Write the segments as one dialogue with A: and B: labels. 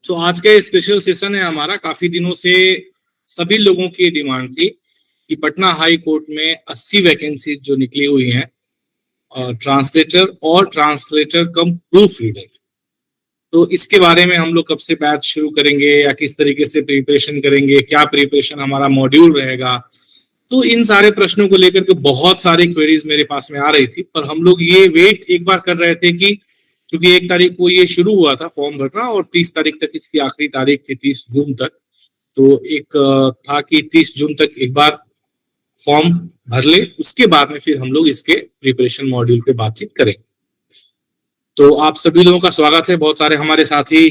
A: तो आज का स्पेशल सेशन है हमारा। काफी दिनों से सभी लोगों की डिमांड थी कि पटना हाई कोर्ट में 80 वैकेंसी जो निकली हुई हैं ट्रांसलेटर और ट्रांसलेटर कम प्रूफ रीडर। तो इसके बारे में हम लोग कब से बैच शुरू करेंगे या किस तरीके से प्रिपरेशन करेंगे, क्या प्रिपरेशन हमारा मॉड्यूल रहेगा। तो इन सारे प्रश्नों को लेकर के बहुत सारी क्वेरीज मेरे पास में आ रही थी, पर हम लोग ये वेट एक बार कर रहे थे कि क्योंकि 1 तारीख को ये शुरू हुआ था फॉर्म भरना और 30 तारीख तक इसकी आखिरी तारीख थी, 30 जून तक। तो एक था कि 30 जून तक एक बार फॉर्म भर ले, उसके बाद में फिर हम लोग इसके प्रिपरेशन मॉड्यूल पे बातचीत करें। तो आप सभी लोगों का स्वागत है। बहुत सारे हमारे साथी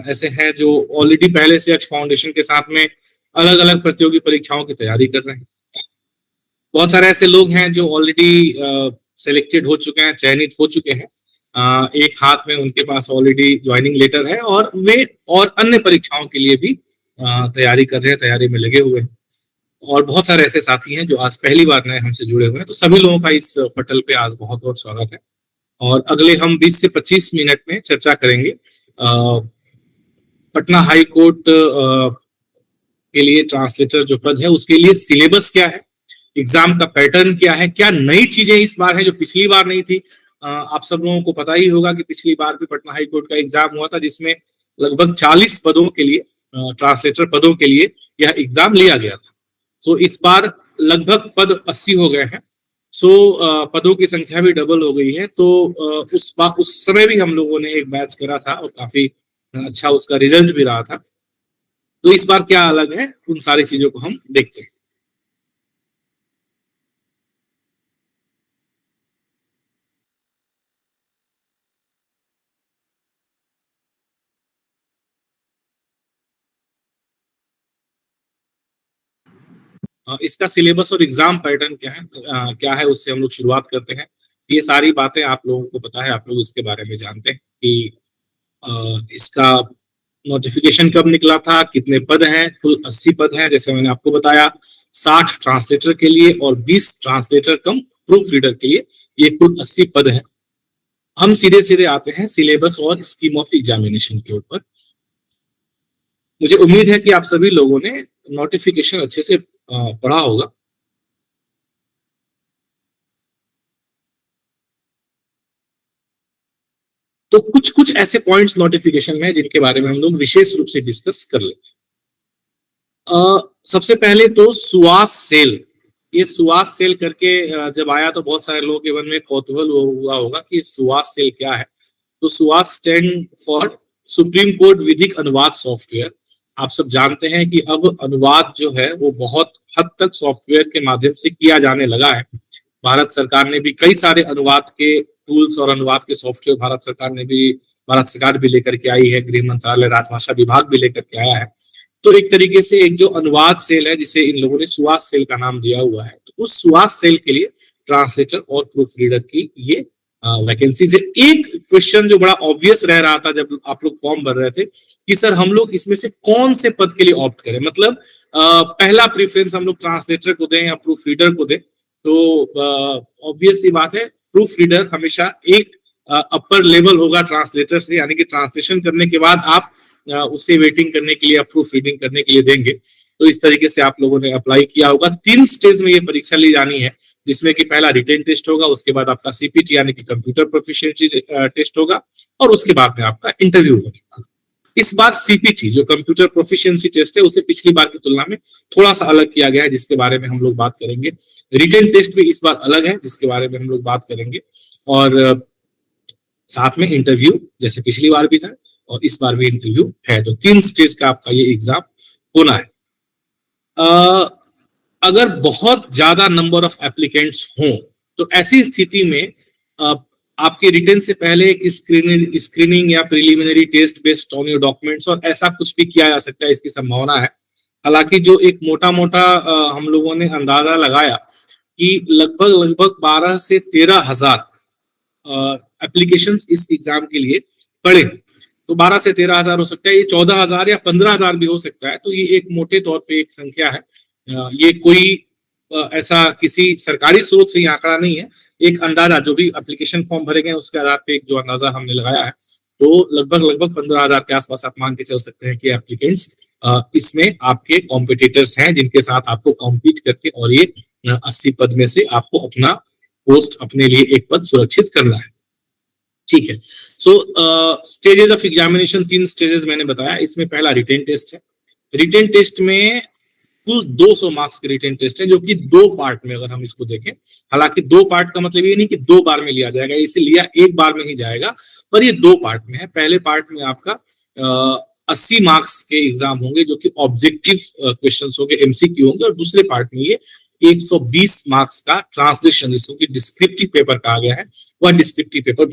A: ऐसे हैं जो ऑलरेडी पहले से एक्स फाउंडेशन के साथ में अलग अलग प्रतियोगी परीक्षाओं की तैयारी कर रहे हैं। बहुत सारे ऐसे लोग हैं जो ऑलरेडी सिलेक्टेड हो चुके हैं, चयनित हो चुके हैं। एक हाथ में उनके पास ऑलरेडी ज्वाइनिंग लेटर है और वे और अन्य परीक्षाओं के लिए भी तैयारी कर रहे हैं, तैयारी में लगे हुए हैं। और बहुत सारे ऐसे साथी हैं जो आज पहली बार नए हमसे जुड़े हुए हैं। तो सभी लोगों का इस पटल पे आज बहुत बहुत स्वागत है। और अगले हम 20 से 25 मिनट में चर्चा करेंगे पटना हाई कोर्ट के लिए ट्रांसलेटर जो पद है उसके लिए सिलेबस क्या है, एग्जाम का पैटर्न क्या है, क्या नई चीजें इस बार है जो पिछली बार नहीं थी। आप सब लोगों को पता ही होगा कि पिछली बार भी पटना हाई कोर्ट का एग्जाम हुआ था जिसमें लगभग 40 पदों के लिए, ट्रांसलेटर पदों के लिए यह एग्जाम लिया गया था। सो इस बार लगभग पद 80 हो गए हैं। सो पदों की संख्या भी डबल हो गई है। तो उस समय भी हम लोगों ने एक बैच करा था और काफी अच्छा उसका रिजल्ट भी रहा था। तो इस बार क्या अलग है, उन सारी चीजों को हम देखते हैं। इसका सिलेबस और एग्जाम पैटर्न क्या है उससे हम लोग शुरुआत करते हैं। ये सारी बातें आप लोगों को पता है, आप लोग इसके बारे में जानते हैं कि इसका नोटिफिकेशन कब निकला था, कितने पद हैं। कुल 80 पद हैं जैसे मैंने आपको बताया। 60 ट्रांसलेटर के लिए और 20 ट्रांसलेटर कम प्रूफ रीडर के लिए, ये कुल 80 पद हैं। हम सीधे सीधे आते हैं सिलेबस और स्कीम ऑफ एग्जामिनेशन के ऊपर। मुझे उम्मीद है कि आप सभी लोगों ने नोटिफिकेशन अच्छे से पढ़ा होगा। तो कुछ कुछ ऐसे पॉइंट्स नोटिफिकेशन में जिनके बारे में हम लोग विशेष रूप से डिस्कस कर लेते हैं। सबसे पहले तो सुवास सेल। ये सुवास सेल करके जब आया तो बहुत सारे लोगों के मन में कौतूहल हुआ होगा कि सुवास सेल क्या है। तो सुवास स्टैंड फॉर सुप्रीम कोर्ट विधिक अनुवाद सॉफ्टवेयर। आप सब जानते हैं कि अब अनुवाद जो है वो बहुत हद तक सॉफ्टवेयर के माध्यम से किया जाने लगा है। भारत सरकार ने भी कई सारे अनुवाद के टूल्स और अनुवाद के सॉफ्टवेयर भारत सरकार भी लेकर के आई है। गृह मंत्रालय, राजभाषा विभाग भी लेकर के आया है। तो एक तरीके से एक जो अनुवाद सेल है जिसे इन लोगों ने सुवास सेल का नाम दिया हुआ है, तो उस सुवास सेल के लिए ट्रांसलेटर और प्रूफ रीडर की ये वैकेंसी से। एक क्वेश्चन जो बड़ा ऑब्वियस रह रहा था जब आप लोग फॉर्म भर रहे थे कि सर हम लोग इसमें से कौन से पद के लिए ऑप्ट करें, मतलब पहला प्रेफरेंस हम लोग ट्रांसलेटर को दें या प्रूफ रीडर को दें। तो ऑब्वियस सी बात है, प्रूफ रीडर हमेशा एक अपर लेवल होगा ट्रांसलेटर से, यानी कि ट्रांसलेशन करने के बाद आप उसे वेटिंग करने के लिए, प्रूफ रीडिंग करने के लिए देंगे। तो इस तरीके से आप लोगों ने अप्लाई किया होगा। 3 स्टेज में ये परीक्षा ली जानी है, जिसमें कि पहला रिटेन टेस्ट होगा, उसके बाद आपका सीपीटी यानी कि कंप्यूटर प्रोफिशिएंसी टेस्ट होगा और उसके बाद में आपका इंटरव्यू होगा। इस बार सीपीटी जो कंप्यूटर प्रोफिशिएंसी टेस्ट है उसे पिछली बार की तुलना में थोड़ा सा अलग किया गया है, जिसके बारे में हम लोग बात करेंगे। रिटेन टेस्ट भी इस बार अलग है, जिसके बारे में हम लोग बात करेंगे। और साथ में इंटरव्यू जैसे पिछली बार भी था और इस बार भी इंटरव्यू है। तो 3 स्टेज का आपका ये एग्जाम होना है। अगर बहुत ज्यादा नंबर ऑफ एप्लीकेंट्स हों तो ऐसी स्थिति में आपके रिटर्न से पहले एक स्क्रीनिंग या preliminary test based on your documents और ऐसा कुछ भी किया जा सकता है, इसकी संभावना है। हालांकि जो एक मोटा मोटा हम लोगों ने अंदाजा लगाया कि लगभग 12 से 13 हजार एप्लीकेशंस इस एग्जाम के लिए पड़े। तो 12 से 13 हजार हो सकता है, ये 14 हजार या 15 हजार भी हो सकता है। तो ये एक मोटे तौर पे एक संख्या है। ये कोई ऐसा किसी सरकारी स्रोत से ये आंकड़ा नहीं है, एक अंदाजा जो भी एप्लीकेशन फॉर्म भरे गए उसके आधार पे एक जो अंदाजा हमने लगाया है तो लगभग लगभग 15,000 के आसपास आप मान के चल सकते हैं कि एप्लीकेंट्स इसमें आपके कॉम्पिटिटर्स हैं जिनके साथ आपको कॉम्पीट करके और ये 80 पद में से आपको अपना पोस्ट अपने लिए एक पद सुरक्षित करना है। ठीक है। सो स्टेजेस ऑफ एग्जामिनेशन, 3 स्टेजेस मैंने बताया। इसमें पहला रिटेन टेस्ट है। रिटेन टेस्ट में कुल 200 मार्क्स के रिटेन टेस्ट है, जो कि 2 पार्ट में अगर हम इसको देखें, हालांकि 2 पार्ट का मतलब ये नहीं कि 2 बार में लिया जाएगा, इसे लिया 1 बार में ही जाएगा, पर ये 2 पार्ट में है। पहले पार्ट में आपका 80 मार्क्स के एग्जाम होंगे जो कि ऑब्जेक्टिव क्वेश्चंस होंगे, एमसीक्यू होंगे, और दूसरे पार्ट में ये 120 मार्क्स का ट्रांसलेशन, जिसको कि डिस्क्रिप्टिव पेपर कहा गया है, वह डिस्क्रिप्टिव पेपर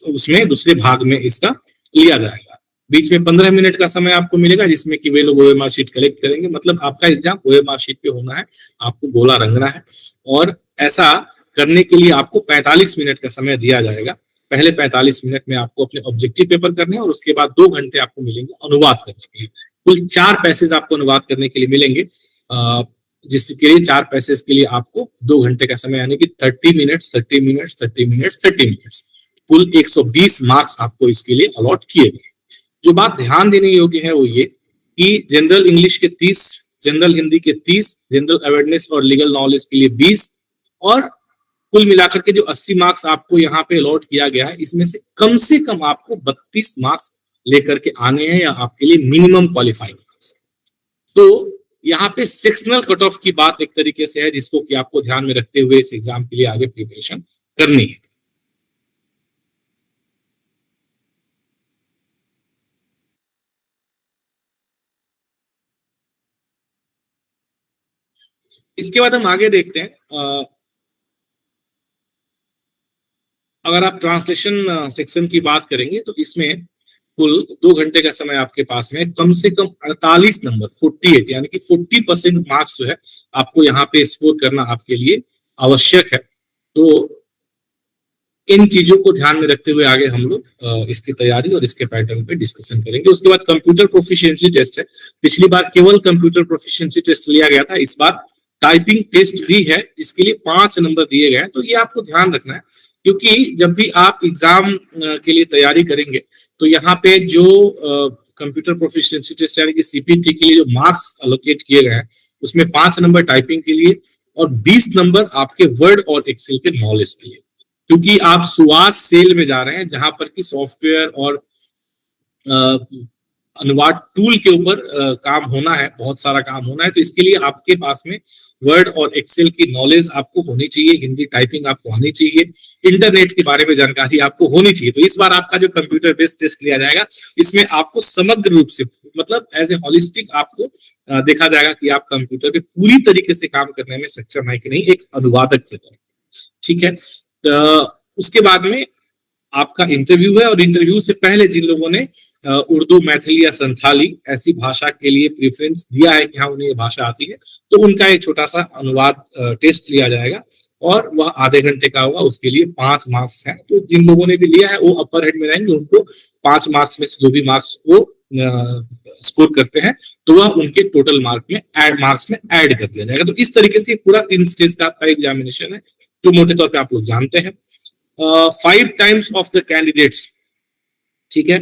A: उसमें दूसरे भाग में इसका लिया जाएगा। बीच में 15 मिनट का समय आपको मिलेगा जिसमें कि वे लोग ओएमआर शीट कलेक्ट करेंगे। मतलब आपका एग्जाम ओएमआर शीट पे होना है, आपको गोला रंगना है, और ऐसा करने के लिए आपको 45 मिनट का समय दिया जाएगा। पहले 45 मिनट में आपको अपने ऑब्जेक्टिव पेपर करने हैं और उसके बाद 2 घंटे आपको मिलेंगे अनुवाद करने के लिए। कुल 4 पैसेज आपको अनुवाद करने के लिए मिलेंगे, जिसके लिए 4 पैसेज के लिए आपको 2 घंटे का समय, यानी कि 30 मिनट्स 30 मिनट्स 30 मिनट्स 30 मिनट्स, कुल 120 मार्क्स आपको इसके लिए अलॉट किए गए। जो बात ध्यान देने योग्य है वो ये कि जनरल इंग्लिश के 30, जनरल हिंदी के 30, जनरल अवेयरनेस और लीगल नॉलेज के लिए 20, और कुल मिलाकर के जो 80 मार्क्स आपको यहाँ पे अलॉट किया गया है, इसमें से कम आपको 32 मार्क्स लेकर के आने हैं, या आपके लिए मिनिमम क्वालिफाइंग मार्क्स। तो यहाँ पे सेक्शनल कट ऑफ की बात एक तरीके से है, जिसको कि आपको ध्यान में रखते हुए इस एग्जाम के लिए आगे प्रिपरेशन करनी है। इसके बाद हम आगे देखते हैं। अगर आप ट्रांसलेशन सेक्शन की बात करेंगे तो इसमें कुल 2 घंटे का समय आपके पास में, कम से कम 48 नंबर 48, यानी कि 40% मार्क्स जो है आपको यहाँ पे स्कोर करना आपके लिए आवश्यक है। तो इन चीजों को ध्यान में रखते हुए आगे हम लोग इसकी तैयारी और इसके पैटर्न पे डिस्कशन करेंगे। उसके बाद कंप्यूटर प्रोफिशिएंसी टेस्ट है। पिछली बार केवल कंप्यूटर प्रोफिशिएंसी टेस्ट लिया गया था, इस बार टाइपिंग टेस्ट भी है जिसके लिए 5 नंबर दिए गए हैं। तो ये आपको ध्यान रखना है, क्योंकि जब भी आप एग्जाम के लिए तैयारी करेंगे तो यहाँ पे जो कंप्यूटर प्रोफिशिएंसी टेस्ट यानी कि सीपीटी के लिए जो मार्क्स एलोकेट किए गए हैं, उसमें 5 नंबर टाइपिंग के लिए और 20 नंबर आपके वर्ड और एक्सेल के नॉलेज के लिए, क्योंकि आप सुवास सेल में जा रहे हैं जहां पर कि सॉफ्टवेयर और अनुवाद टूल के ऊपर काम होना है, बहुत सारा काम होना है। तो इसके लिए आपके पास में वर्ड और एक्सेल की नॉलेज आपको होनी चाहिए, हिंदी टाइपिंग आपको आनी चाहिए, इंटरनेट के बारे में जानकारी आपको होनी चाहिए। तो इस बार आपका जो कंप्यूटर बेस्ड टेस्ट लिया जाएगा, इसमें आपको समग्र रूप से, मतलब एज ए होलिस्टिक आपको देखा जाएगा कि आप कंप्यूटर पे पूरी तरीके से काम करने में सक्षम है कि नहीं, एक अनुवादक के तौर। ठीक है। उसके बाद में आपका इंटरव्यू है, और इंटरव्यू से पहले जिन लोगों ने उर्दू, मैथिली या संथाली ऐसी भाषा के लिए प्रेफरेंस दिया है कि हाँ उन्हें ये भाषा आती है, तो उनका एक छोटा सा अनुवाद टेस्ट लिया जाएगा, और वह आधे घंटे का होगा। उसके लिए 5 मार्क्स हैं। तो जिन लोगों ने भी लिया है वो अपर हेड में रहेंगे, उनको 5 मार्क्स में से जो भी मार्क्स वो स्कोर करते हैं तो वह उनके टोटल मार्क्स में ऐड कर दिया जाएगा। तो इस तरीके से पूरा 3 स्टेज का आपका एग्जामिनेशन है, जो मोटे तौर पे आप लोग जानते हैं। 5 टाइम्स ऑफ द कैंडिडेट्स, ठीक है,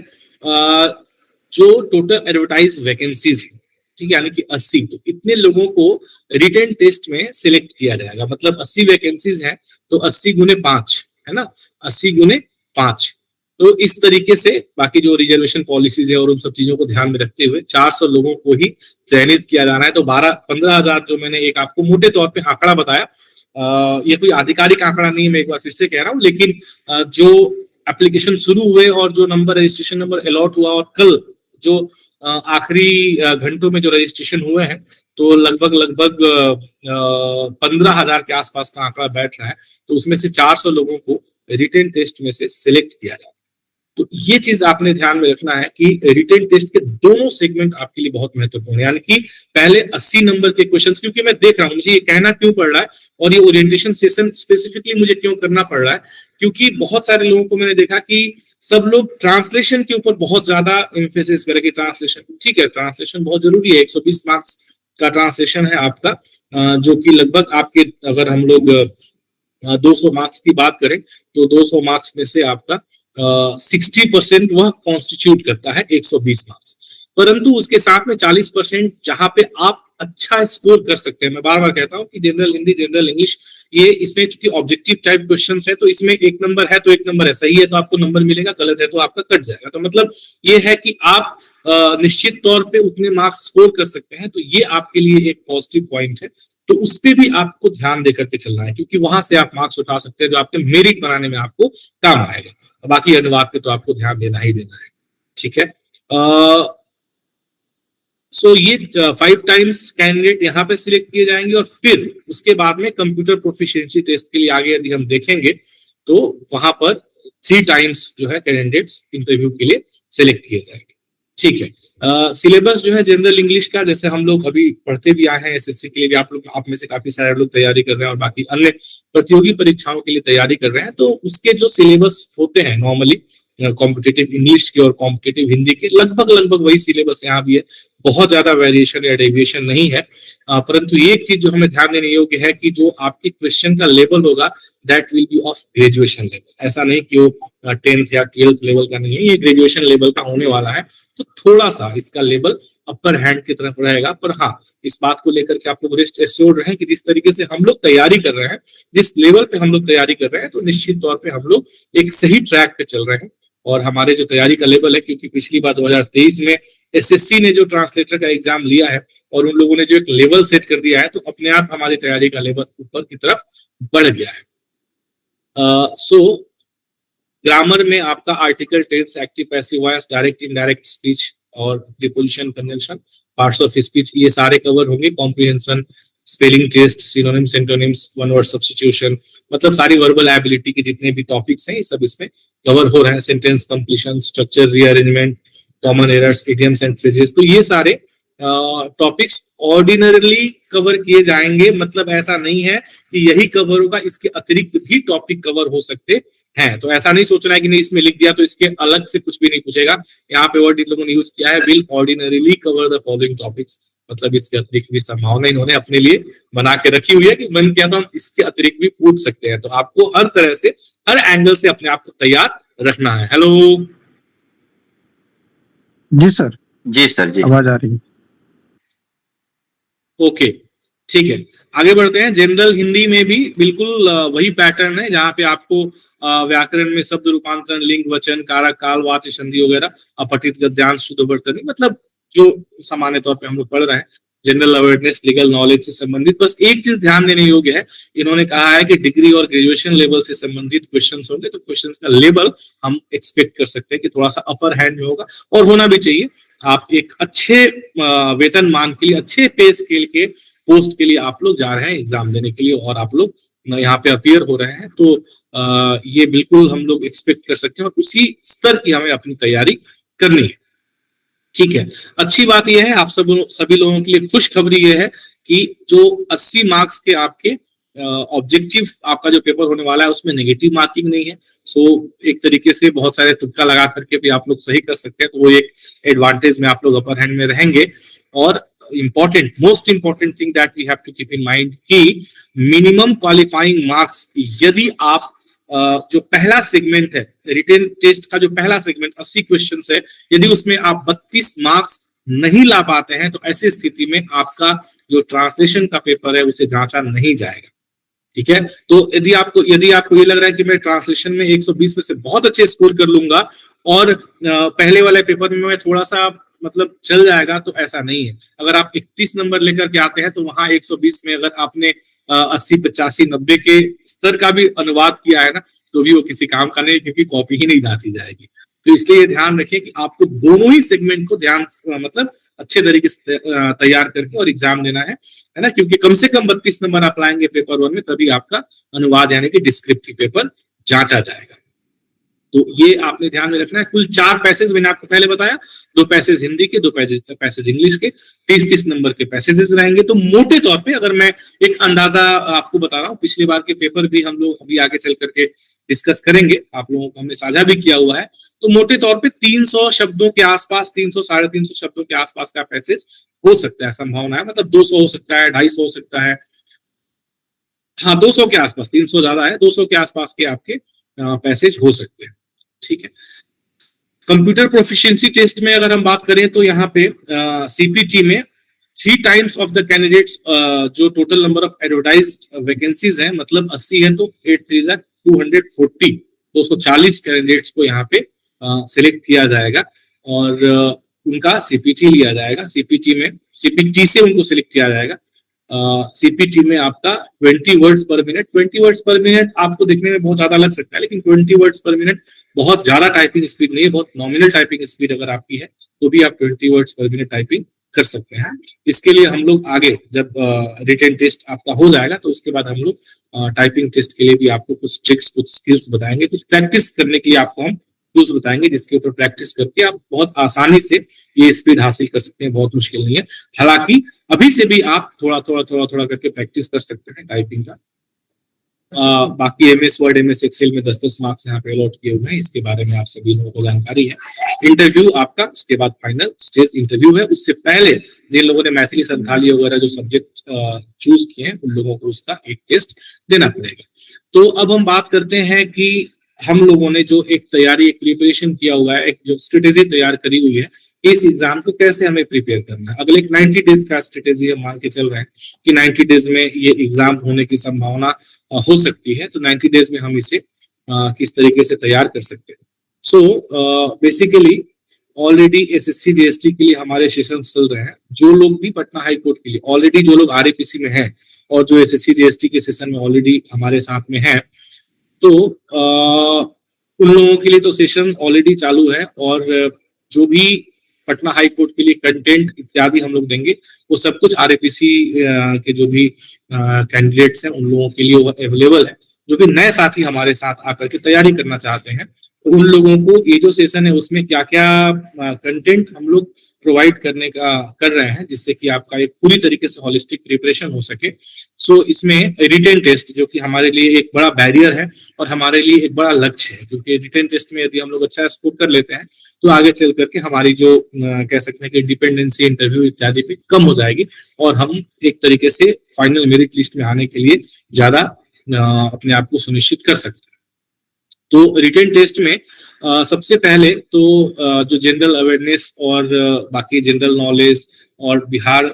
A: जो टोटल एडवर्टाइज वैकेंसीज है, ठीक है, यानी कि 80, तो इतने लोगों को रिटन टेस्ट में सिलेक्ट किया जाएगा। मतलब 80 वैकेंसीज हैं तो 80 गुने 5 है ना, 80 गुने 5। तो इस तरीके से बाकी जो रिजर्वेशन पॉलिसीज है और उन सब चीजों को ध्यान में रखते हुए 400 लोगों को ही चयनित किया जाना है। तो 15,000 जो मैंने एक आपको मोटे तौर पे आंकड़ा बताया, ये कोई आधिकारिक आंकड़ा नहीं है, मैं एक बार फिर से कह रहा हूं, लेकिन जो एप्लीकेशन शुरू हुए और जो नंबर, रजिस्ट्रेशन नंबर अलॉट हुआ, और कल जो आखिरी घंटों में जो रजिस्ट्रेशन हुए हैं, तो लगभग 15,000 के आसपास का आंकड़ा बैठ रहा है। तो उसमें से 400 लोगों को रिटन टेस्ट में से सिलेक्ट किया जाए। तो ये चीज आपने ध्यान में रखना है कि रिटन टेस्ट के दोनों सेगमेंट आपके लिए बहुत महत्वपूर्ण है। यानी कि पहले 80 नंबर के क्वेश्चंस, क्योंकि मैं देख रहा हूं, मुझे ये कहना क्यों पड़ रहा है और ये ओरिएंटेशन सेशन स्पेसिफिकली मुझे क्यों करना पड़ रहा है, क्योंकि बहुत सारे लोगों को मैंने देखा कि सब लोग ट्रांसलेशन के ऊपर बहुत ज्यादा एम्फेसिस करेंगे। ट्रांसलेशन ठीक है, ट्रांसलेशन बहुत जरूरी है, 120 मार्क्स का ट्रांसलेशन है आपका, जो कि लगभग आपके, अगर हम लोग 200 मार्क्स की बात करें तो 200 मार्क्स में से आपका 60% वह कॉन्स्टिट्यूट करता है 120 मार्क्स। परंतु उसके साथ में 40% जहां पे आप अच्छा स्कोर कर सकते हैं, मैं बार बार कहता हूं कि जनरल हिंदी, जनरल इंग्लिश, ये इसमें चूंकि ऑब्जेक्टिव टाइप क्वेश्चंस है तो इसमें एक नंबर है तो एक नंबर है, सही है तो आपको नंबर मिलेगा, गलत है तो आपका कट जाएगा। तो मतलब ये है कि आप निश्चित तौर पे उतने मार्क्स स्कोर कर सकते हैं, तो ये आपके लिए एक पॉजिटिव पॉइंट है। तो उस पर भी आपको ध्यान देकर के चलना है, क्योंकि वहां से आप मार्क्स उठा सकते हैं जो आपके मेरिट बनाने में आपको काम आएगा। बाकी अनुवाद पे तो आपको ध्यान देना ही देना है, ठीक है। सो ये 5 टाइम्स कैंडिडेट यहाँ पे सिलेक्ट किए जाएंगे, और फिर उसके बाद में कंप्यूटर प्रोफिशिएंसी टेस्ट के लिए आगे यदि हम देखेंगे तो वहां पर 3 टाइम्स जो है कैंडिडेट्स इंटरव्यू के लिए सिलेक्ट किए जाएंगे, ठीक है। सिलेबस जो है जनरल इंग्लिश का, जैसे हम लोग अभी पढ़ते भी आए हैं, एसएससी के लिए भी आप में से काफी सारे लोग तैयारी कर रहे हैं और बाकी अन्य प्रतियोगी परीक्षाओं के लिए तैयारी कर रहे हैं, तो उसके जो सिलेबस होते हैं नॉर्मली कॉम्पिटेटिव इंग्लिश के और कॉम्पिटेटिव हिंदी के, लगभग लगभग वही सिलेबस यहाँ भी है। बहुत ज्यादा वेरिएशन या डेविएशन नहीं है। परंतु ये एक चीज जो हमें ध्यान देने योग्य है कि जो आपके क्वेश्चन का लेवल होगा that will be of graduation level. ऐसा नहीं कि वो 10th या 12th लेवल का नहीं है, ये ग्रेजुएशन लेवल का होने वाला है। तो थोड़ा सा इसका लेवल अपर हैंड की तरफ रहेगा। पर हाँ, इस बात को लेकर के आप लोग रेस्ट एश्योर्ड रहें कि जिस तरीके से हम लोग तैयारी कर रहे हैं, जिस लेवल पे हम लोग तैयारी कर रहे हैं, तो निश्चित तौर पे हम लोग एक सही ट्रैक पे चल रहे हैं। और हमारे जो तैयारी का लेवल है, क्योंकि पिछली बार 2023 में एसएससी ने जो ट्रांसलेटर का एग्जाम लिया है और उन लोगों ने जो एक लेवल सेट कर दिया है, तो अपने आप हमारी तैयारी का लेवल ऊपर की तरफ बढ़ गया है। सो ग्रामर में आपका article, tense, active, passive voice, direct indirect speech और preposition, conjunction, parts of speech, ये सारे कवर होंगे। Comprehension, spelling test, synonyms, antonyms, one word substitution, मतलब सारी वर्बल एबिलिटी के जितने भी टॉपिक्स हैं ये सब इसमें कवर हो रहे हैं। Sentence completion, structure, rearrangement, common errors, idioms and phrases, तो ये सारे टॉपिक्स ऑर्डिनरली कवर किए जाएंगे। मतलब ऐसा नहीं है कि यही कवर होगा, इसके अतिरिक्त भी टॉपिक कवर हो सकते हैं। तो ऐसा नहीं सोचना है कि नहीं इसमें लिख दिया तो इसके अलग से कुछ भी नहीं पूछेगा। यहाँ पे वर्ड इन लोगों ने यूज किया है, will ordinarily cover the following topics, मतलब इसके अतिरिक्त भी संभावना इन्होंने अपने लिए बना के रखी हुई है कि मन किया तो हम इसके अतिरिक्त भी पूछ सकते हैं। तो आपको हर तरह से, हर एंगल से अपने आप को तैयार रखना है। हेलो
B: जी सर।
C: जी सर, जी
B: आवाज आ रही है।
A: ओके, ठीक है, आगे बढ़ते हैं। जनरल हिंदी में भी बिल्कुल वही पैटर्न है, जहां पे आपको व्याकरण में शब्द रूपांतरण, लिंग, वचन, कारक, काल, वाच्य, संधि वगैरह, अपठित, गद्यांश, शुद्ध वर्तनी, मतलब जो सामान्य तौर पे हम लोग पढ़ रहे हैं, जनरल अवेयरनेस, लीगल नॉलेज से संबंधित। बस एक चीज ध्यान देने योग्य है, इन्होंने कहा है कि डिग्री और ग्रेजुएशन लेवल से संबंधित क्वेश्चंस होंगे, तो क्वेश्चंस का लेवल हम एक्सपेक्ट कर सकते हैं कि थोड़ा सा अपर हैंड में होगा, और होना भी चाहिए। आप एक अच्छे वेतन मान के लिए, अच्छे पे स्केल के पोस्ट के लिए आप लोग जा रहे हैं एग्जाम देने के लिए, और आप लोग यहाँ पे अपियर हो रहे हैं, तो ये बिल्कुल हम लोग एक्सपेक्ट कर सकते हैं, और उसी स्तर की हमें अपनी तैयारी करनी है, ठीक है। अच्छी बात यह है, आप सभी लोगों के लिए खुशखबरी यह है कि जो 80 मार्क्स के आपके ऑब्जेक्टिव आपका जो पेपर होने वाला है उसमें नेगेटिव मार्किंग नहीं है। सो एक तरीके से बहुत सारे तुक्का लगा करके भी आप लोग सही कर सकते हैं, तो वो एक एडवांटेज में आप लोग अपर हैंड में रहेंगे। और important, most important thing that we have to keep in mind कि मिनिमम क्वालिफाइंग मार्क्स, यदि आप जो पहला सेगमेंट है रिटेन टेस्ट का, जो पहला सेगमेंट 80 क्वेश्चंस है, यदि उसमें आप 32 मार्क्स नहीं ला पाते हैं, तो ऐसी स्थिति में आपका जो ट्रांसलेशन का पेपर है उसे जांचा नहीं जाएगा, ठीक है। तो यदि आपको ये लग रहा है कि मैं ट्रांसलेशन में 120 में से बहुत अच्छे स्कोर कर लूंगा और पहले वाले पेपर में मैं थोड़ा सा मतलब चल जाएगा, तो ऐसा नहीं है। अगर आप 31 नंबर लेकर के आते हैं तो वहां 120 में अगर आपने 80, 85, 90 के स्तर का भी अनुवाद किया है ना, तो भी वो किसी काम का नहीं, क्योंकि कॉपी ही नहीं जांची जाएगी। तो इसलिए ध्यान रखें कि आपको दोनों ही सेगमेंट को ध्यान मतलब अच्छे तरीके से तैयार करके और एग्जाम देना है ना, क्योंकि कम से कम 32 नंबर आप लाएंगे पेपर 1 में, तभी आपका अनुवाद यानी कि डिस्क्रिप्टिव पेपर जांचा जाएगा। तो ये आपने ध्यान में रखना है। कुल 4 पैसेज मैंने आपको पहले बताया, 2 पैसेज हिंदी के, 2 पैसेज इंग्लिश के, 30-30 नंबर के पैसेजेस रहेंगे। तो मोटे तौर पे अगर मैं एक अंदाजा आपको बता रहा हूँ, पिछली बार के पेपर भी हम लोग अभी आगे चल करके डिस्कस करेंगे, आप लोगों को हमने साझा भी किया हुआ है। तो मोटे तौर पे 300 शब्दों के आसपास, 300 साढ़े 300 शब्दों के आसपास का पैसेज हो सकता है, संभावना है। मतलब 200 हो सकता है, 250 हो सकता है, हाँ 200 के आसपास, 300 ज्यादा है, 200 के आसपास के आपके पैसेज हो सकते हैं। ठीक है। कंप्यूटर प्रोफिशिएंसी टेस्ट में अगर हम बात करें तो यहाँ पे सीपीटी में 3 times ऑफ द कैंडिडेट्स, जो total number of advertised vacancies है, मतलब 80 है, तो 8 3 240 240 कैंडिडेट्स को यहाँ पे सिलेक्ट किया जाएगा और उनका सीपीटी लिया जाएगा। सीपीटी में सीपीटी से उनको सिलेक्ट किया जाएगा। सीपीटी में आपका 20 वर्ड्स पर मिनट, 20 वर्ड्स पर मिनट आपको देखने में बहुत ज्यादा लग सकता है, लेकिन 20 वर्ड्स पर मिनट बहुत ज्यादा टाइपिंग स्पीड नहीं है, बहुत नॉमिनल टाइपिंग स्पीड अगर आपकी है तो भी आप 20 वर्ड्स पर मिनट टाइपिंग कर सकते हैं। इसके लिए हम लोग आगे जब रिटन टेस्ट आपका हो जाएगा तो उसके बाद हम लोग टाइपिंग टेस्ट के लिए भी आपको कुछ ट्रिक्स, कुछ स्किल्स बताएंगे, कुछ प्रैक्टिस करने के लिए आपको हम टूल्स बताएंगे, जिसके ऊपर प्रैक्टिस करके आप बहुत आसानी से ये स्पीड हासिल कर सकते हैं। बहुत मुश्किल नहीं है, हालांकि अभी से भी आप थोड़ा थोड़ा करके प्रैक्टिस कर सकते हैं टाइपिंग का। बाकी एमएस वर्ड, एमएस एक्सेल में 10-10 मार्क्स यहाँ पे अलॉट किए हुए हैं, इसके बारे में आप सभी लोगों को जानकारी है। इंटरव्यू आपका उसके बाद फाइनल स्टेज इंटरव्यू है। उससे पहले जिन लोगों ने मैथिली, संथाली वगैरह जो सब्जेक्ट चूज किए हैं उन लोगों को उसका एक टेस्ट देना पड़ेगा। तो अब हम बात करते हैं कि हम लोगों ने जो एक तैयारी, एक प्रिपरेशन किया हुआ है, एक जो स्ट्रेटेजी तैयार करी हुई है, इस एग्जाम को कैसे हमें प्रिपेयर करना है। अगले 90 डेज का स्ट्रेटेजी हम मान के चल रहे हैं कि 90 डेज में ये एग्जाम होने की संभावना हो सकती है, तो 90 डेज में हम इसे किस तरीके से तैयार कर सकते हैं। So basically already SSC GST के लिए हमारे सेशन चल रहे हैं। जो लोग भी पटना हाई कोर्ट के लिए ऑलरेडी, जो लोग आरएपीसी में हैं और जो एसएससी जीएसटी के सेशन में ऑलरेडी हमारे साथ में है, तो उन लोगों के लिए तो सेशन ऑलरेडी चालू है और जो भी पटना हाई कोर्ट के लिए कंटेंट इत्यादि हम लोग देंगे वो सब कुछ आरएपीसी के जो भी कैंडिडेट्स हैं उन लोगों के लिए वो अवेलेबल है। जो भी नए साथी हमारे साथ आकर के तैयारी करना चाहते हैं तो उन लोगों को ये जो सेशन है उसमें क्या क्या कंटेंट हम लोग प्रोवाइड करने का कर रहे हैं, जिससे कि आपका एक पूरी तरीके से होलिस्टिक प्रिपरेशन हो सके। सो इसमें रिटन टेस्ट जो कि हमारे लिए एक बड़ा बैरियर है और हमारे लिए एक बड़ा लक्ष्य है, क्योंकि रिटन टेस्ट में यदि हम लोग अच्छा स्कोर कर लेते हैं तो आगे चल करके हमारी जो कह सकते हैं कि डिपेंडेंसी इंटरव्यू इत्यादि पे कम हो जाएगी और हम एक तरीके से फाइनल मेरिट लिस्ट में आने के लिए ज्यादा अपने आप को सुनिश्चित कर सकते हैं। तो रिटन टेस्ट में सबसे पहले तो जो जनरल अवेयरनेस और बाकी जनरल नॉलेज और बिहार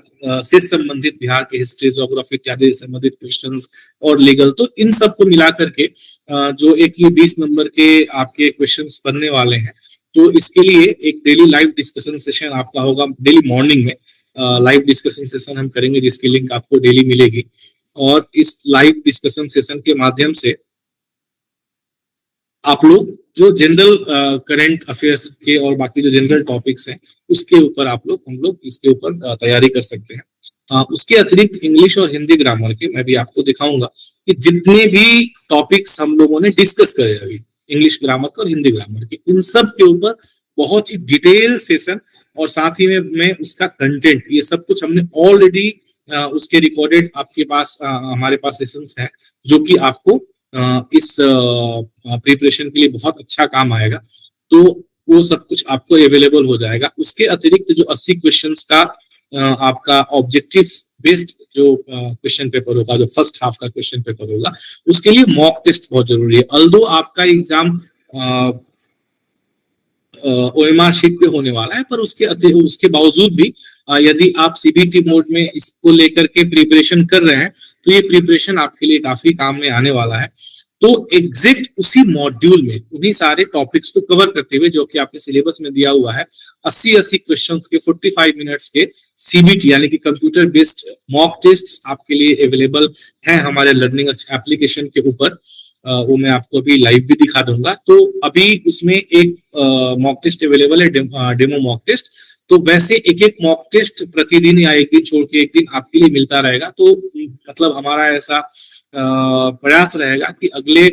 A: से संबंधित, बिहार के हिस्ट्री, ज्योग्राफी इत्यादि से संबंधित क्वेश्चंस और लीगल, तो इन सब को मिला करके जो एक ये 20 नंबर के आपके क्वेश्चंस बनने वाले हैं, तो इसके लिए एक डेली लाइव डिस्कशन सेशन आपका होगा। डेली मॉर्निंग में लाइव डिस्कशन सेशन हम करेंगे, जिसकी लिंक आपको डेली मिलेगी और इस लाइव डिस्कशन सेशन के माध्यम से आप लोग जो जनरल करंट अफेयर्स के और बाकी जो जनरल टॉपिक्स हैं उसके ऊपर हम लोग इसके ऊपर तैयारी कर सकते हैं। उसके अतिरिक्त इंग्लिश और हिंदी ग्रामर के मैं भी आपको दिखाऊंगा कि जितने भी टॉपिक्स हम लोगों ने डिस्कस करे अभी, इंग्लिश ग्रामर के और हिंदी ग्रामर के, इन सब के ऊपर बहुत ही डिटेल सेशन और साथ ही में उसका कंटेंट, ये सब कुछ हमने ऑलरेडी उसके रिकॉर्डेड आपके पास हमारे पास सेशंस हैं जो कि आपको इस प्रिपरेशन के लिए बहुत अच्छा काम आएगा। तो वो सब कुछ आपको अवेलेबल हो जाएगा। उसके अतिरिक्त जो 80 क्वेश्चंस का आपका ऑब्जेक्टिव बेस्ड जो क्वेश्चन पेपर होगा, जो फर्स्ट हाफ का क्वेश्चन पेपर होगा, उसके लिए मॉक टेस्ट बहुत जरूरी है। अल्दो आपका एग्जाम ओएमआर शीट पे होने वाला है, पर उसके बावजूद भी यदि आप सीबीटी मोड में इसको लेकर के प्रिपरेशन कर रहे हैं तो ये प्रिपरेशन आपके लिए काफी काम में आने वाला है। तो एग्जैक्ट उसी मॉड्यूल में उन्हीं सारे टॉपिक्स को कवर करते हुए जो कि आपके सिलेबस में दिया हुआ है, 80 क्वेश्चंस के 45 मिनट्स के सीबीटी यानी कि कंप्यूटर बेस्ड मॉक टेस्ट आपके लिए अवेलेबल है हमारे लर्निंग एप्लीकेशन के ऊपर। वो मैं आपको अभी लाइव भी दिखा दूंगा। तो अभी उसमें एक मॉक टेस्ट अवेलेबल है, डेमो मॉक टेस्ट। तो वैसे एक मॉक टेस्ट प्रतिदिन या एक दिन छोड़ के एक दिन आपके लिए मिलता रहेगा। तो मतलब हमारा ऐसा प्रयास रहेगा कि अगले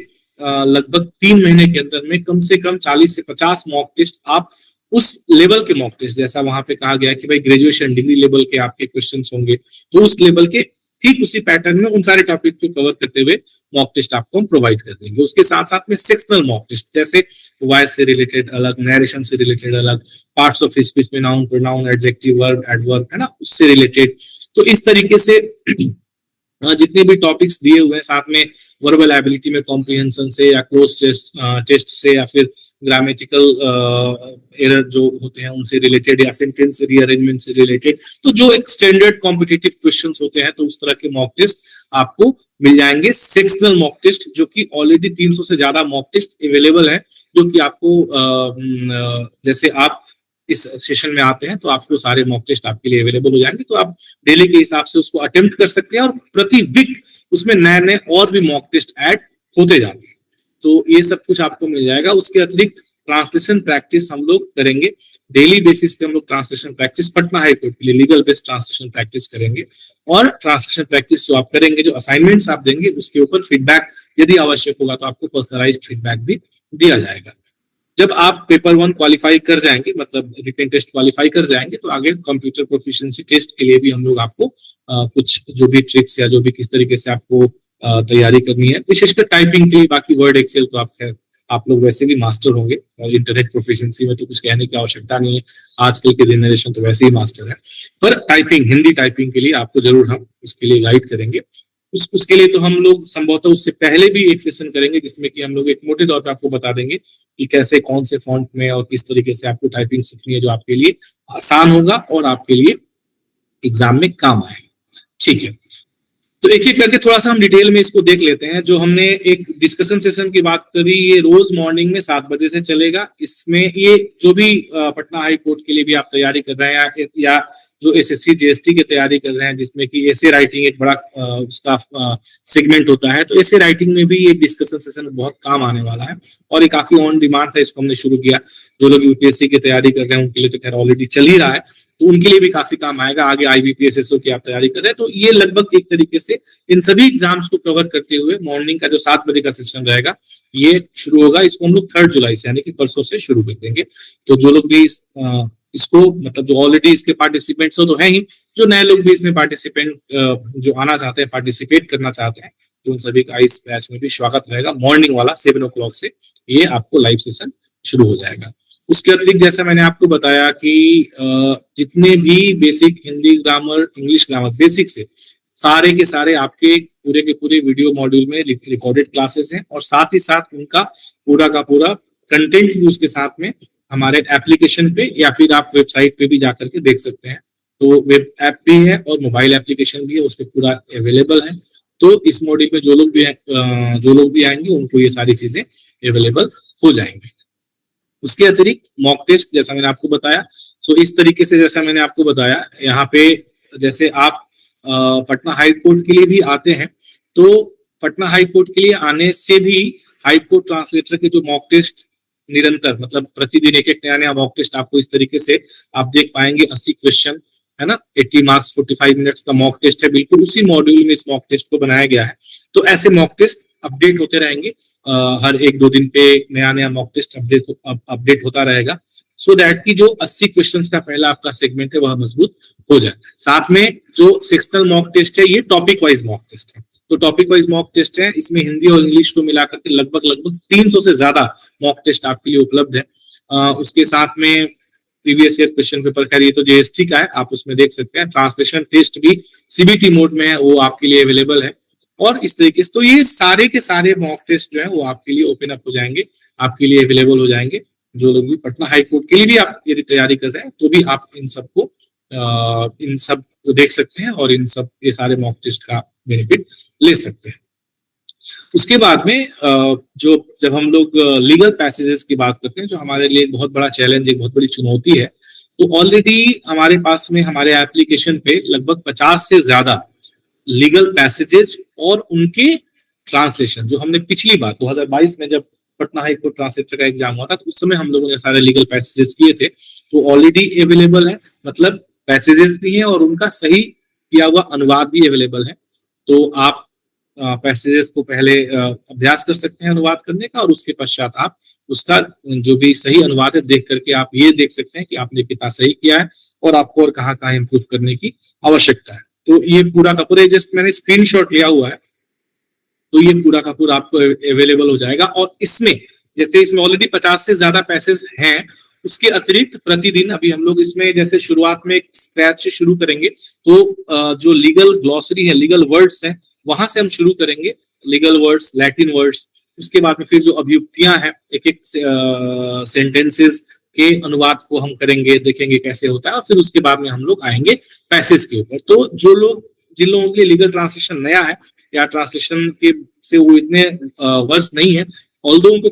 A: लगभग 3 महीने के अंदर में कम से कम 40 से 50 मॉक टेस्ट आप उस लेवल के मॉक टेस्ट, जैसा वहां पे कहा गया कि भाई ग्रेजुएशन डिग्री लेवल के आपके क्वेश्चंस होंगे, तो उस लेवल के ठीक उसी पैटर्न में उन सारे टॉपिक को कवर करते हुए मॉक टेस्ट आपको हम प्रोवाइड कर देंगे। उसके साथ साथ में सेक्शनल मॉक टेस्ट, जैसे वॉइस से रिलेटेड अलग, नरेशन से रिलेटेड अलग, पार्ट्स ऑफ स्पीच में noun, pronoun, adjective, verb, adverb, है ना, उससे रिलेटेड। तो इस तरीके से जितने भी टॉपिक्स दिए हुए हैं, साथ में वर्बल एबिलिटी में कॉम्प्रिहेंशन से या क्लोज टेस्ट से या फिर ग्रामेटिकल एरर जो होते हैं उनसे रिलेटेड या सेंटेंस रीअरेंजमेंट से रिलेटेड, तो जो एक स्टैंडर्ड कॉम्पिटिटिव क्वेश्चंस होते हैं तो उस तरह के मॉक टेस्ट आपको मिल जाएंगे। सेक्शनल मॉक टेस्ट, जो कि ऑलरेडी 300 से ज्यादा मॉक टेस्ट अवेलेबल है, जो कि आपको जैसे आप इस सेशन में आते हैं तो आपको सारे मॉक टेस्ट आपके लिए अवेलेबल हो जाएंगे, तो आप डेली के हिसाब से उसको अटेम्प्ट कर सकते हैं और प्रति वीक उसमें नए नए और भी मॉक टेस्ट ऐड होते जाते हैं। तो ये सब कुछ आपको मिल जाएगा। उसके अतिरिक्त ट्रांसलेशन प्रैक्टिस हम लोग करेंगे डेली बेसिस पे। हम लोग translation practice Patna high court के लिए लीगल बेस्ड ट्रांसलेशन प्रैक्टिस करेंगे, और ट्रांसलेशन प्रैक्टिस जो आप करेंगे, जो असाइनमेंट्स आप देंगे, उसके ऊपर फीडबैक यदि आवश्यक होगा तो आपको पर्सनलाइज्ड फीडबैक भी दिया जाएगा। जब आप पेपर 1 क्वालिफाई कर जाएंगे, मतलब रिटन टेस्ट क्वालिफाई कर जाएंगे, तो आगे कंप्यूटर प्रोफिशिएंसी टेस्ट के लिए भी हम लोग आपको कुछ जो भी ट्रिक्स या जो भी किस तरीके से आपको तैयारी करनी है, विशेषकर टाइपिंग के लिए। बाकी वर्ड एक्सेल तो आप लोग वैसे भी मास्टर होंगे, और इंटरनेट प्रोफिशिएंसी में तो कुछ कहने की आवश्यकता नहीं है, आजकल के जनरेशन तो वैसे ही मास्टर है। पर टाइपिंग, हिंदी टाइपिंग के लिए आपको जरूर हम उसके लिए गाइड करेंगे। उसके लिए तो हम लोग संभवतः उससे पहले भी एक सेशन करेंगे, जिसमें कि हम लोग एक मोटे तौर पर आपको बता देंगे कि कैसे, कौन से फॉन्ट में और किस तरीके से आपको टाइपिंग सीखनी है, जो आपके लिए आसान होगा और आपके लिए एग्जाम में काम आएगा। ठीक है, तो एक एक करके थोड़ा सा हम डिटेल में इसको देख लेते हैं। जो हमने एक डिस्कशन सेशन की बात करी, ये रोज मॉर्निंग में 7 बजे से चलेगा। इसमें ये जो भी पटना हाई कोर्ट के लिए भी आप तैयारी कर रहे हैं, या जो एसएससी जीएसटी की तैयारी कर रहे हैं, जिसमें कि एसे राइटिंग एक बड़ा उसका सेगमेंट होता है, तो एसे राइटिंग में भी ये डिस्कशन सेशन बहुत काम आने वाला है, और ये काफी ऑन डिमांड था, इसको हमने शुरू किया। जो लोग यूपीएससी की तैयारी कर रहे हैं उनके लिए तो खैर ऑलरेडी चल ही रहा है, तो उनके लिए भी काफी काम आएगा। आगे आईबीपीएस एसओ की आप तैयारी कर रहे हैं, तो ये लगभग एक तरीके से इन सभी एग्जाम्स को कवर करते हुए मॉर्निंग का जो 7 बजे का सेशन रहेगा, ये शुरू होगा। इसको हम लोग 3 जुलाई से, यानी कि परसों से शुरू कर देंगे। तो जो लोग भी इसको, मतलब जो ऑलरेडी इसके पार्टिसिपेंट्स हो तो है ही, जो नए लोग भी इसमें पार्टिसिपेंट जो आना चाहते हैं, पार्टिसिपेट करना चाहते हैं, तो उन सभी का इस बैच में भी स्वागत रहेगा। मॉर्निंग वाला 7 o'clock से ये आपको लाइव सेशन शुरू हो जाएगा। उसके अतिरिक्त जैसा मैंने आपको बताया कि जितने भी basic Hindi grammar, English grammar, basic से सारे के सारे आपके पूरे के पूरे वीडियो मॉड्यूल में रिकॉर्डेड क्लासेस हैं, और साथ ही साथ उनका पूरा का पूरा कंटेंट भी उसके साथ में हमारे एप्लीकेशन पे या फिर आप वेबसाइट पे भी जाकर के देख सकते हैं। तो वेब ऐप भी है और मोबाइल एप्लीकेशन भी है, उस पर पूरा अवेलेबल है। तो इस मॉड्यूल में जो लोग भी आएंगे उनको ये सारी चीजें अवेलेबल हो जाएंगी। उसके अतिरिक्त मॉक टेस्ट, जैसा मैंने आपको बताया, सो इस तरीके से जैसा मैंने आपको बताया, यहाँ पे जैसे आप पटना हाई कोर्ट के लिए भी आते हैं, तो पटना हाई कोर्ट के लिए आने से भी हाई कोर्ट ट्रांसलेटर के जो मॉक टेस्ट निरंतर, मतलब प्रतिदिन एक एक नया नया मॉक टेस्ट आपको इस तरीके से आप देख पाएंगे। 80 क्वेश्चन है ना, 80 मार्क्स, 45 मिनट्स का मॉक टेस्ट है, बिल्कुल उसी मॉड्यूल में इस मॉक टेस्ट को बनाया गया है। तो ऐसे मॉक टेस्ट अपडेट होते रहेंगे, हर 1-2 दिन पे नया नया मॉक टेस्ट अपडेट होता रहेगा, सो दैट कि जो 80 क्वेश्चंस का पहला आपका सेगमेंट है वह मजबूत हो जाए। साथ में जो सेक्शनल मॉक टेस्ट है, ये टॉपिक वाइज मॉक टेस्ट है। तो टॉपिक वाइज मॉक टेस्ट है, इसमें हिंदी और इंग्लिश को मिलाकर के लगभग 300 से ज्यादा मॉक टेस्ट आपके लिए उपलब्ध है। उसके साथ में प्रीवियस ईयर क्वेश्चन पेपर, खैर ये तो जीएसटी का है, आप उसमें देख सकते हैं। ट्रांसलेशन टेस्ट भी सीबीटी मोड में है, वो आपके लिए अवेलेबल है। और इस तरीके से तो ये सारे के सारे मॉक टेस्ट जो है वो आपके लिए ओपन अप हो जाएंगे, आपके लिए अवेलेबल हो जाएंगे। जो लोग भी पटना हाई कोर्ट के लिए भी आप यदि तैयारी कर रहे हैं, तो भी आप इन सब को देख सकते हैं, और ये सारे मॉक टेस्ट का बेनिफिट ले सकते हैं। उसके बाद में जब हम लोग लीगल पैसेजेस की बात करते हैं, जो हमारे लिए एक बहुत बड़ा चैलेंज, एक बहुत बड़ी चुनौती है, तो ऑलरेडी हमारे पास में हमारे एप्लीकेशन पे लगभग 50 से ज्यादा लीगल पैसेजेस और उनके ट्रांसलेशन, जो हमने पिछली बार 2022 में जब पटना हाई कोर्ट ट्रांसलेटर का एग्जाम हुआ था, तो उस समय हम लोगों ने सारे लीगल पैसेजेस किए थे, तो ऑलरेडी अवेलेबल है। मतलब पैसेजेस भी हैं और उनका सही किया हुआ अनुवाद भी अवेलेबल है। तो आप पैसेजेस को पहले अभ्यास कर सकते हैं अनुवाद करने का, और उसके पश्चात आप उसका जो भी सही अनुवाद है देख करके आप ये देख सकते हैं कि आपने कितना सही किया है और आपको और कहाँ कहाँ इम्प्रूव करने की आवश्यकता है। तो ये पूरा का पूरा, जस्ट मैंने स्क्रीनशॉट लिया हुआ है, तो ये पूरा का पूरा आपको अवेलेबल हो जाएगा। और इसमें जैसे इसमें ऑलरेडी 50 से ज्यादा पैसेज हैं, उसके अतिरिक्त प्रतिदिन अभी हम लोग इसमें जैसे शुरुआत में स्क्रैच से शुरू करेंगे, तो जो लीगल ग्लॉसरी है, लीगल वर्ड्स हैं, वहां से हम शुरू करेंगे। लीगल वर्ड्स, लैटिन वर्ड्स, उसके बाद में फिर जो अभियुक्तियां हैं, एक एक सेंटेंसेस के अनुवाद को हम करेंगे, देखेंगे कैसे होता है, और फिर उसके बाद में हम लोग आएंगे पैसेज के ऊपर। तो जो लोग, जिन लोगों के लिए लीगल ट्रांसलेशन नया है या ट्रांसलेशन के से वो इतने वर्ष नहीं है, ऑल्दो उनको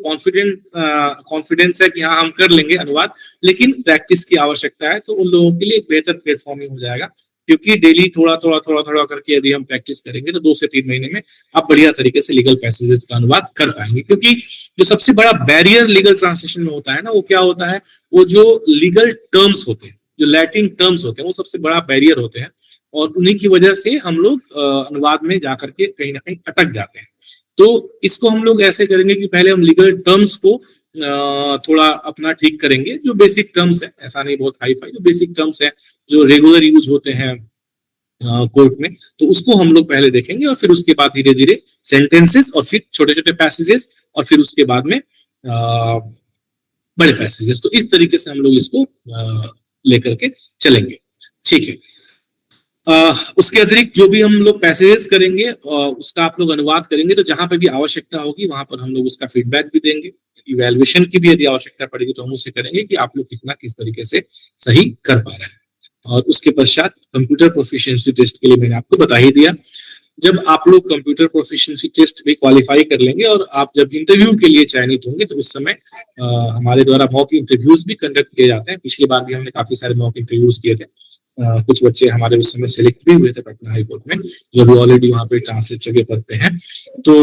A: कॉन्फिडेंस है कि हाँ हम कर लेंगे अनुवाद, लेकिन प्रैक्टिस की आवश्यकता है, तो उन लोगों के लिए एक बेहतर प्लेटफॉर्म ही हो जाएगा, क्योंकि डेली थोड़ा थोड़ा थोड़ा थोड़ा करके यदि हम प्रैक्टिस करेंगे तो 2 से 3 महीने में आप बढ़िया तरीके से लीगल पैसेजेस का अनुवाद कर पाएंगे। क्योंकि जो सबसे बड़ा बैरियर लीगल ट्रांसलेशन में होता है ना, वो क्या होता है, वो जो लीगल टर्म्स होते हैं, जो लैटिन टर्म्स होते हैं, वो सबसे बड़ा बैरियर होते हैं, और उन्हीं की वजह से हम लोग अनुवाद में जाकर के कहीं ना कहीं अटक जाते हैं। तो इसको हम लोग ऐसे करेंगे कि पहले हम लीगल टर्म्स को थोड़ा अपना ठीक करेंगे, जो बेसिक टर्म्स है, ऐसा नहीं बहुत हाई फाई, जो बेसिक टर्म्स है जो रेगुलर यूज होते हैं कोर्ट में, तो उसको हम लोग पहले देखेंगे, और फिर उसके बाद धीरे धीरे सेंटेंसेस, और फिर छोटे छोटे पैसेजेस, और फिर उसके बाद में बड़े पैसेजेस। तो इस तरीके से हम लोग इसको लेकर के चलेंगे, ठीक है। उसके अतिरिक्त जो भी हम लोग पैसेजेस करेंगे उसका आप लोग अनुवाद करेंगे, तो जहां पर भी आवश्यकता होगी वहां पर हम लोग उसका फीडबैक भी देंगे। इवैल्यूएशन की भी यदि आवश्यकता पड़ेगी तो हम उसे करेंगे कि आप लोग कितना किस तरीके से सही कर पा रहे हैं। और उसके पश्चात कंप्यूटर प्रोफिशिएंसी टेस्ट के लिए मैंने आपको बता ही दिया। जब आप लोग कंप्यूटर प्रोफिशिएंसी टेस्ट भी क्वालिफाई कर लेंगे और आप जब इंटरव्यू के लिए चयनित होंगे, तो उस समय हमारे द्वारा मॉक इंटरव्यूज भी कंडक्ट किए जाते हैं। पिछली बार भी हमने काफी सारे मॉक इंटरव्यूज किए थे। कुछ बच्चे हमारे उस समय सिलेक्ट भी हुए थे पटना हाई कोर्ट में, जो भी ऑलरेडी वहाँ पे ट्रांसलेटर के पद पे हैं। तो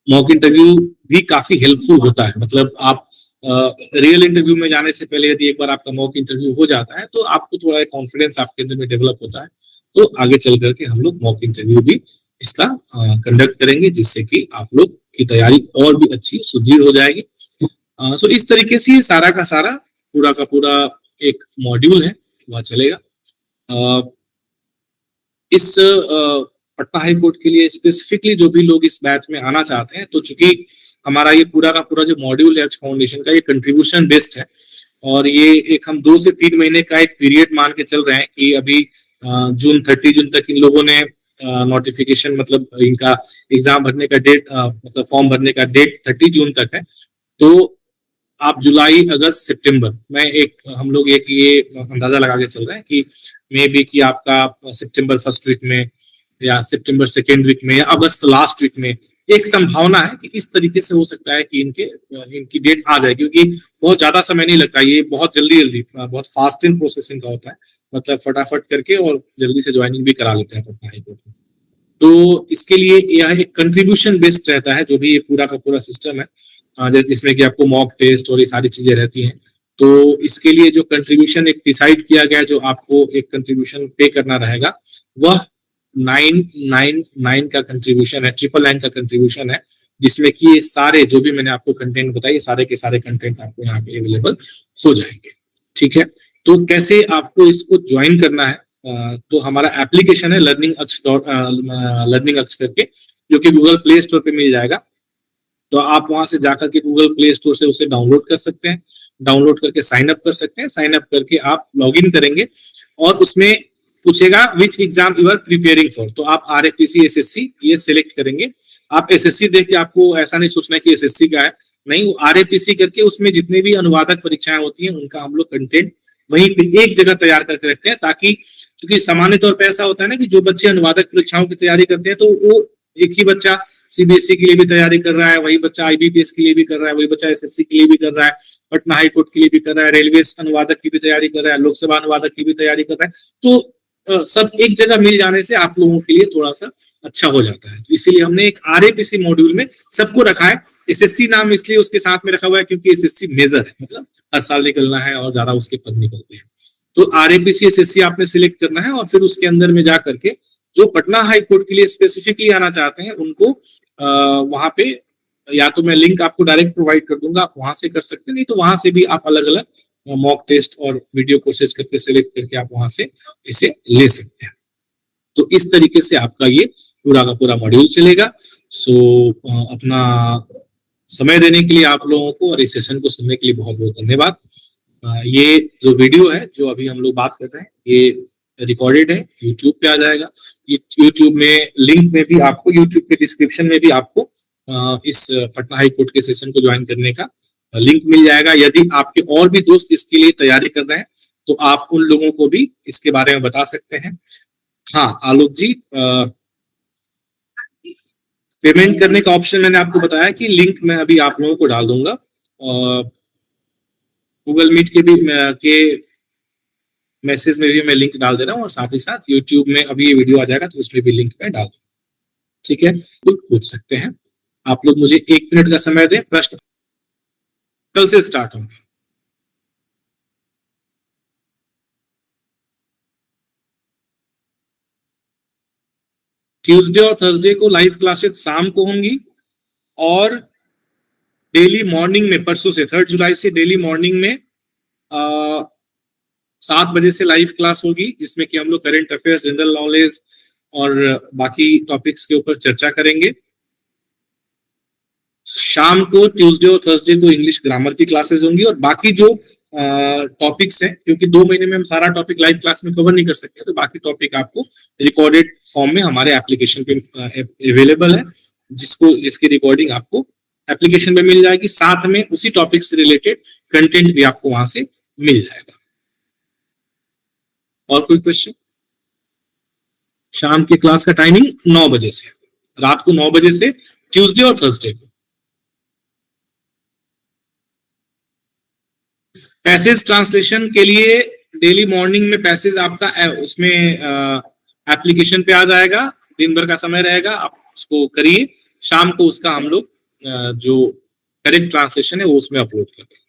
A: मॉक इंटरव्यू भी काफी हेल्पफुल होता है। मतलब आप रियल इंटरव्यू में जाने से पहले यदि एक बार आपका मॉक इंटरव्यू हो जाता है, तो आपको थोड़ा कॉन्फिडेंस आपके अंदर में डेवलप होता है। तो आगे चल करके हम लोग मॉक इंटरव्यू भी इसका कंडक्ट करेंगे, जिससे कि आप लोग की तैयारी और भी अच्छी सुदृढ़ हो जाएगी। सो इस तरीके से ये सारा का सारा पूरा का पूरा एक मॉड्यूल है वह चलेगा। इस पटना हाई कोर्ट के लिए स्पेसिफिकली जो भी लोग इस बैच में आना चाहते हैं, तो चूंकि हमारा ये पूरा का पूरा जो मॉड्यूल है फाउंडेशन का, ये कंट्रीब्यूशन बेस्ड है, और ये एक हम 2 से 3 महीने का एक पीरियड मान के चल रहे हैं कि अभी जून 30 जून तक इन लोगों ने नोटिफिकेशन, मतलब इनका एग्जाम भरने का डेट, मतलब फॉर्म भरने का डेट 30 जून तक है। तो आप जुलाई, अगस्त, सितंबर में हम लोग एक ये अंदाजा लगा के चल रहे हैं कि मे बी कि आपका सितंबर फर्स्ट वीक में या सितंबर सेकेंड वीक में या अगस्त लास्ट वीक में एक संभावना है कि इस तरीके से हो सकता है कि इनकी डेट आ जाए, क्योंकि बहुत ज्यादा समय नहीं लगता, ये बहुत जल्दी बहुत फास्ट इन प्रोसेसिंग का होता है, मतलब फटाफट करके और जल्दी से ज्वाइनिंग भी करा लेते हैं पटना हाई कोर्ट में। तो इसके लिए यह एक कंट्रीब्यूशन बेस्ड रहता है, जो भी ये पूरा का पूरा सिस्टम है, जिसमें कि आपको मॉक टेस्ट और ये सारी चीजें रहती हैं। तो इसके लिए जो कंट्रीब्यूशन एक डिसाइड किया गया, जो आपको एक कंट्रीब्यूशन पे करना रहेगा, वह 999 का कंट्रीब्यूशन है, 999 का कंट्रीब्यूशन है, जिसमें कि ये सारे जो भी मैंने आपको कंटेंट बताया, सारे के सारे कंटेंट आपको यहाँ पे अवेलेबल हो जाएंगे, ठीक है। तो कैसे आपको इसको ज्वाइन करना है, तो हमारा एप्लीकेशन है लर्निंग अक्ष करके, जो कि गूगल प्ले स्टोर पे मिल जाएगा। तो आप वहां से जाकर के गूगल प्ले स्टोर से उसे डाउनलोड कर सकते हैं, डाउनलोड करके साइन अप कर सकते हैं। साइन अप करके आप लॉग इन करेंगे और उसमें पूछेगा which exam you are preparing for, तो आप आरएफपीसी एसएससी ये सिलेक्ट करेंगे। आप एसएससी देख के आपको ऐसा नहीं सोचना कि एसएससी का है, नहीं, आरएफपीसी करके उसमें जितने भी अनुवादक परीक्षाएं होती हैं उनका हम लोग कंटेंट वहीं पे एक जगह तैयार करके रखते हैं, ताकि, क्योंकि सामान्य तौर पर ऐसा होता है ना कि जो बच्चे अनुवादक परीक्षाओं की तैयारी करते हैं, तो वो एक ही बच्चा सीबीएसई के लिए भी तैयारी कर रहा है, वही बच्चा आईबीपीएस के लिए भी कर रहा है, वही बच्चा एसएससी के लिए भी कर रहा है, पटना हाई कोर्ट के लिए भी कर रहा है, रेलवे अनुवादक की भी तैयारी कर रहा है, लोकसभा अनुवादक की भी तैयारी कर रहा है। तो सब एक जगह मिल जाने से आप लोगों के लिए थोड़ा सा अच्छा हो जाता है। तो इसीलिए हमने एक आरएपीसी मॉड्यूल में सबको रखा है। एसएससी नाम इसलिए उसके साथ में रखा हुआ है क्योंकि एसएससी मेजर है, मतलब हर साल निकलना है और ज्यादा उसके पद निकलते हैं। तो आरएपीसी एसएससी आपने सिलेक्ट करना है और फिर उसके अंदर में जा करके जो पटना हाई कोर्ट के लिए स्पेसिफिकली आना चाहते हैं उनको वहां पे या तो मैं लिंक आपको डायरेक्ट प्रोवाइड कर दूंगा, आप वहां से कर सकते हैं, नहीं तो वहां से भी आप अलग अलग मॉक टेस्ट और वीडियो कोर्सेज करके सिलेक्ट करके आप वहां से इसे ले सकते हैं। तो इस तरीके से आपका ये पूरा का पूरा मॉड्यूल चलेगा। सो अपना समय देने के लिए आप लोगों को और इस सेशन को सुनने के लिए बहुत बहुत धन्यवाद। ये जो वीडियो है जो अभी हम लोग बात कर रहे हैं ये रिकॉर्डेड है, यूट्यूब पे आ जाएगा। यूट्यूब में लिंक में भी आपको, यूट्यूब के डिस्क्रिप्शन में भी आपको इस पटना हाई कोर्ट के सेशन को ज्वाइन करने का लिंक मिल जाएगा। यदि आपके और भी दोस्त इसके लिए तैयारी कर रहे हैं तो आप उन लोगों को भी इसके बारे में बता सकते हैं। हाँ आलोक जी, पेमेंट करने का ऑप्शन मैंने आपको बताया कि लिंक मैं अभी आप लोगों को डाल दूंगा। गूगल मीट के भी के मैसेज में भी मैं लिंक डाल दे रहा हूँ, और साथ ही साथ यूट्यूब में अभी ये वीडियो आ जाएगा तो उसमें भी लिंक मैं डाल दूंगा। ठीक है, तो पूछ सकते हैं आप लोग। मुझे 1 मिनट का समय दें, प्रश्न कल से स्टार्ट होंगे। ट्यूसडे और थर्सडे को लाइव क्लासेस शाम को होंगी, और डेली मॉर्निंग में परसों से 3 जुलाई से डेली मॉर्निंग में 7 बजे से लाइव क्लास होगी, जिसमें कि हम लोग करंट अफेयर्स, जनरल नॉलेज और बाकी टॉपिक्स के ऊपर चर्चा करेंगे। शाम को ट्यूसडे और थर्सडे को इंग्लिश ग्रामर की क्लासेस होंगी, और बाकी जो टॉपिक्स हैं, क्योंकि 2 महीने में हम सारा टॉपिक लाइव क्लास में कवर नहीं कर सकते, तो बाकी टॉपिक आपको रिकॉर्डेड फॉर्म में हमारे एप्लीकेशन पे अवेलेबल है, जिसकी रिकॉर्डिंग आपको एप्लीकेशन पे मिल जाएगी। साथ में उसी टॉपिक से रिलेटेड कंटेंट भी आपको वहां से मिल जाएगा। और कोई क्वेश्चन? शाम की क्लास का टाइमिंग 9 बजे से, रात को 9 बजे से, ट्यूसडे और थर्सडे को। पैसेज ट्रांसलेशन के लिए डेली मॉर्निंग में पैसेज आपका उसमें एप्लीकेशन पे आ जाएगा, दिन भर का समय रहेगा, आप उसको करिए। शाम को उसका हम लोग जो करेक्ट ट्रांसलेशन है वो उसमें अपलोड करेंगे।